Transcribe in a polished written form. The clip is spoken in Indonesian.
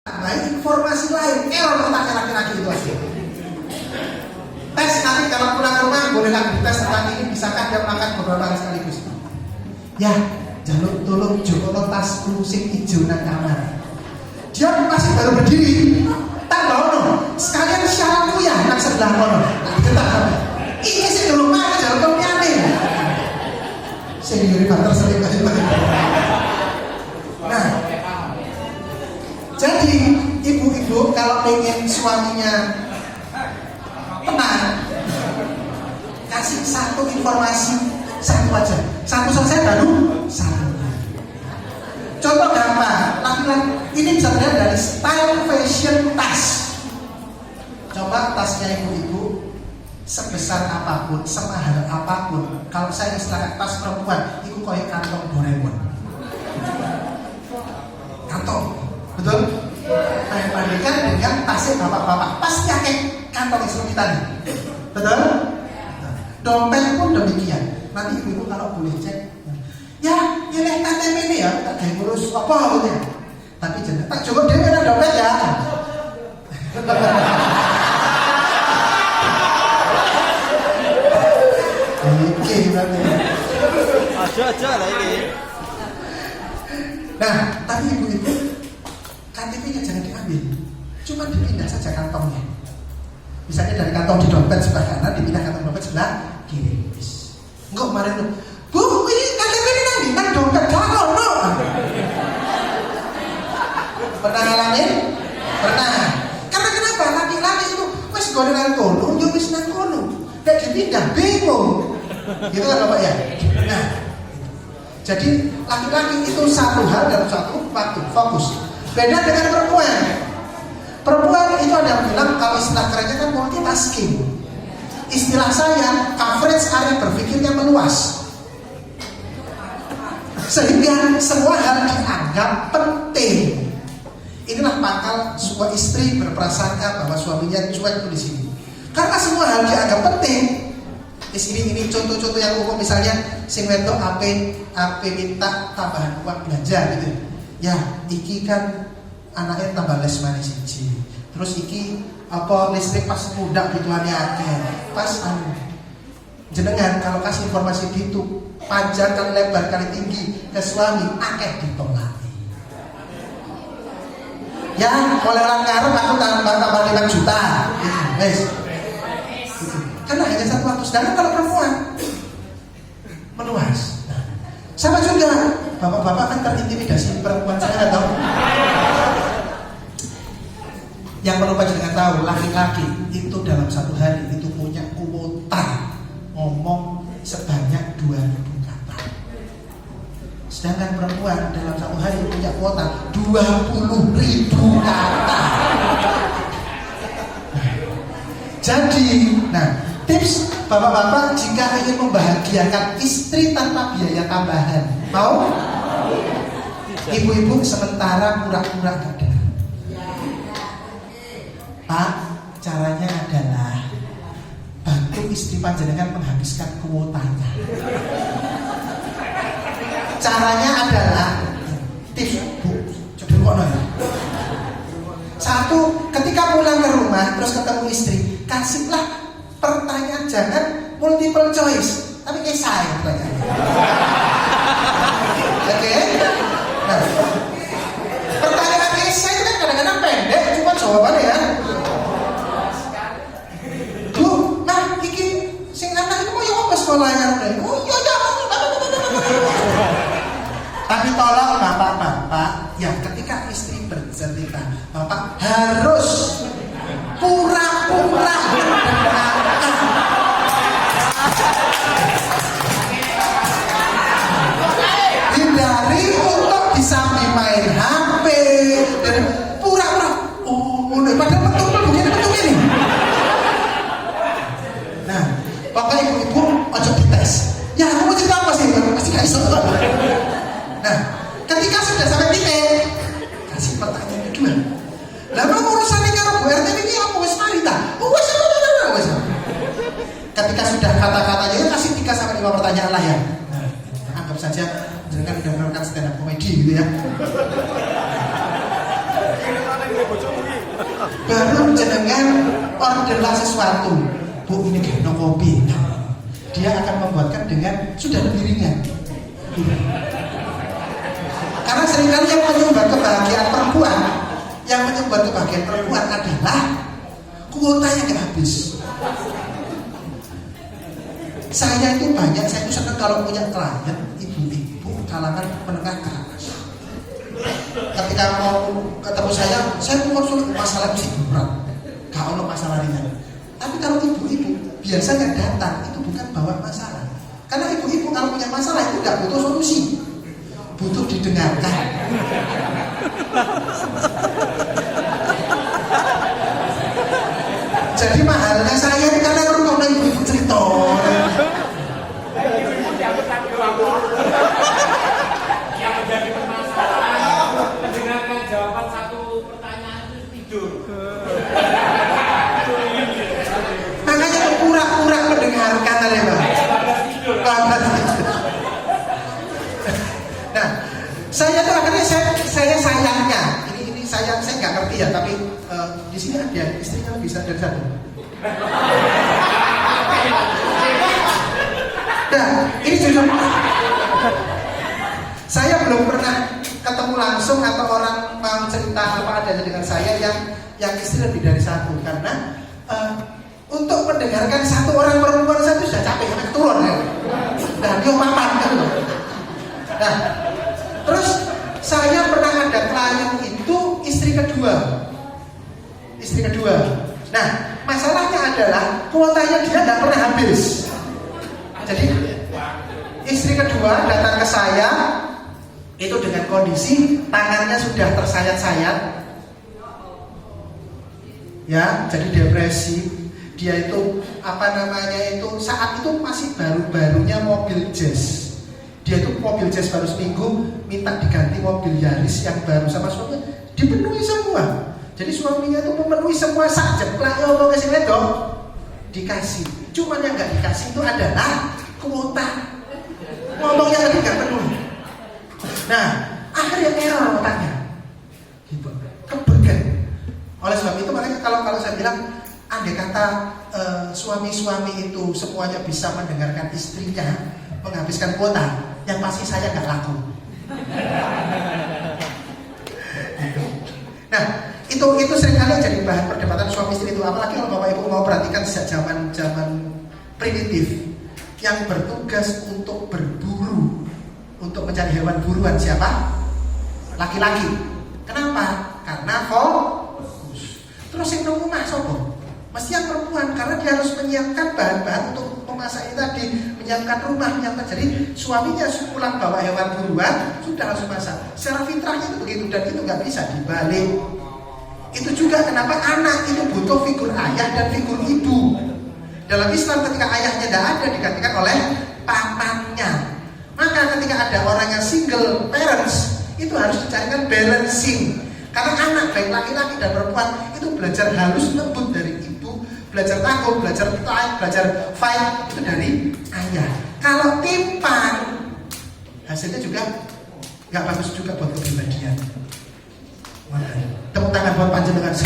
Nah, informasi lain, error otaknya laki-laki itu aja. Tes nanti kalau pulang ke rumah bolehlah dites tentang ini, bisakah dia makan beberapa kali sekaligus? Ya, jaluk tolong jokono tas sing ijo nang kamar. Dia masih baru berdiri, tak bawa sekalian syaratku ya nang sebelah kono. Kita ini sih dulu mah jaluk kopiane. Saya nyuri banter sering kali. Nah, jadi ibu-ibu kalau pengen suaminya tenang, kasih satu informasi, satu aja, satu selesai baru satu. Contoh gampang, laki-laki ini bisa terlihat dari style fashion tas. Coba tasnya ibu-ibu sebesar apapun, semahal apapun, kalau saya istilahkan tas perempuan, itu kayak kantong Doraemon. Kantong, betul? Saya bandingkan dengan tasnya bapak-bapak, pasti pakai kantong instrumental, betul? Dompet pun demikian. Nanti ibu kalau boleh cek, ya ini KTP ini ya, tak kayak ngurus apa gitu ya. Tapi jangan tak cukup dia ada dompet ya. Oke, berarti. Aja lah ini. Nah, tapi ibu-ibu KTP-nya jangan diambil, cuma dipindah saja kantongnya. Misalnya dari kantong di dompet sebelah kanan dipindah kantong dompet sebelah kiri. Enggak kemarin tuh, Bu, ini KTP ini nanti kan dompet kalau no. Pernah ngalamin? Pernah. Karena kenapa? Laki-laki itu wes golek nang kono, yo wis nang kono. Nek dipindah bingung. Gitu kan Bapak ya? Nah, jadi laki-laki itu satu hal dalam satu waktu, fokus. Beda dengan perempuan. Perempuan itu ada yang bilang kalau istilah kerennya kan multitasking. Istilah saya coverage area berpikirnya meluas. Sehingga semua hal dianggap penting. Inilah pangkal sebuah istri berprasangka bahwa suaminya cuek di sini. Karena semua hal dianggap penting. Di sini ini contoh-contoh yang umum, misalnya sing wedok ape minta tambahan uang belanja gitu. Ya, iki kan anaknya tambah les manis siji. Terus iki apa listrik pas muda gituannya akeh. Pas jenengan kalau kasih informasi gitu, panjang kali lebar kali tinggi ke suami akeh ditolak. Ya, oleh orang ngarep aku tambah 5 juta. Wes. Gitu. Karena hanya satu waktu. Sedangkan kalau perempuan meluas. Nah, sama juga bapak-bapak kan terintimidasi perempuan, saya nggak tahu. Yang perlu panjenengan tahu, laki-laki itu dalam satu hari itu punya kuota ngomong sebanyak 2000 kata. Sedangkan perempuan dalam satu hari punya kuota 20.000 kata. Jadi, nah, tips bapak-bapak jika ingin membahagiakan istri tanpa biaya tambahan, mau? Ibu-ibu sementara pura-pura gak dengar. Pak, caranya adalah bantu istri panjenengan menghabiskan kuotanya. Caranya adalah tips, Bu, coba ya. Satu, ketika pulang ke rumah terus ketemu istri, kasihlah pertanyaan, jangan multiple choice, tapi esai pertanyaannya. Oke? Nah, pertanyaan esai itu kan kadang-kadang pendek, cuma jawabannya ya. Bu, nah iki sing anak itu mau ya apa sekolahnya? Oh iya ya. Tapi tolong bapak-bapak, ya ketika istri bercerita, bapak harus pura-pura mendengarkan. Hindari untuk disambi main HP dan pura-pura. Padahal betul begini. Nah, pokoknya ibu-ibu ojo dites. Ya, aku mau cerita apa sih? Pasti gak iso. Nah, ketika sudah sampai titik, kasih pertanyaan kedua. Lalu urusannya karo Bu RT ini apa wis mari ta? Wis. Ketika sudah kata-katanya kasih 3-5 pertanyaan lah ya. Nah, anggap saja jangan udah melakukan stand up comedy gitu ya. baru jenengan orderlah sesuatu. Bu, ini geno kopi. Dia akan membuatkan dengan sudah lebih ringan. Karena seringkali yang menyumbat kebahagiaan perempuan, adalah kuota yang nggak habis. Saya itu senang kalau punya klien ibu-ibu kalangan menengah ke atas. Ketika mau ketemu saya mau konsul masalah mesti berat, kalau masalah ringan. Tapi kalau ibu-ibu biasanya datang itu bukan bawa masalah, karena ibu-ibu kalau punya masalah itu nggak butuh solusi, butuh didengarkan. Jadi mahalnya saya ini karena kalau ibu-ibu cerita. Yang menjadi permasalahan mendengarkan jawaban satu pertanyaan itu tidur. Makanya pura-pura mendengarkan ya Pak. Nah, saya tuh akhirnya saya sayangnya ini saya nggak ngerti ya, tapi di sini ada istrinya bisa dari satu. Nah, ini juga saya belum pernah ketemu langsung atau orang mau cerita apa adanya dengan saya yang istri lebih dari satu, karena untuk mendengarkan satu orang perempuan saya itu sudah capek, sampai keturun ya. Nah, dia papan kan. Nah, terus saya pernah ada klien itu istri kedua. Nah, masalahnya adalah kuotanya dia nggak pernah habis. Jadi istri kedua datang ke saya itu dengan kondisi tangannya sudah tersayat-sayat, ya, jadi depresi. Dia itu saat itu masih baru-barunya mobil jazz. Dia itu mobil jazz baru seminggu, minta diganti mobil Yaris yang baru sama suaminya, dipenuhi semua. Jadi suaminya itu memenuhi semua sak jeplak ya Allah kasih wedok dikasih. Cuman yang nggak dikasih itu adalah kuota. Ngomongnya tadi nggak penuh. Nah, akhirnya error otaknya. Gitu. Kebegan. Oleh sebab itu makanya kalau saya bilang, andai kata suami-suami itu semuanya bisa mendengarkan istrinya menghabiskan kuota, yang pasti saya nggak laku. Nah, itu seringkali jadi bahan perdebatan suami istri itu, apalagi kalau Bapak Ibu mau perhatikan sejak zaman primitif yang bertugas untuk berburu, untuk mencari hewan buruan siapa? Laki-laki. Kenapa? Karena fokus. Terus yang rumah sobo, mesti yang perempuan, karena dia harus menyiapkan bahan-bahan untuk memasak ini tadi, menyiapkan rumah, menyiapkan. Jadi suaminya pulang bawa hewan buruan, sudah langsung masak. Secara fitrahnya itu begitu, dan itu nggak bisa dibalik. Itu juga kenapa anak itu butuh figur ayah dan figur ibu. Dalam Islam ketika ayahnya tidak ada, digantikan oleh pamannya. Maka ketika ada orang yang single parents, itu harus dicarikan balancing. Karena anak baik laki-laki dan perempuan itu belajar halus lembut dari ibu, belajar tangguh, belajar fight itu dari ayah. Kalau timpang, hasilnya juga nggak bagus juga buat kepribadian. Tepuk tangan buat panjenengan.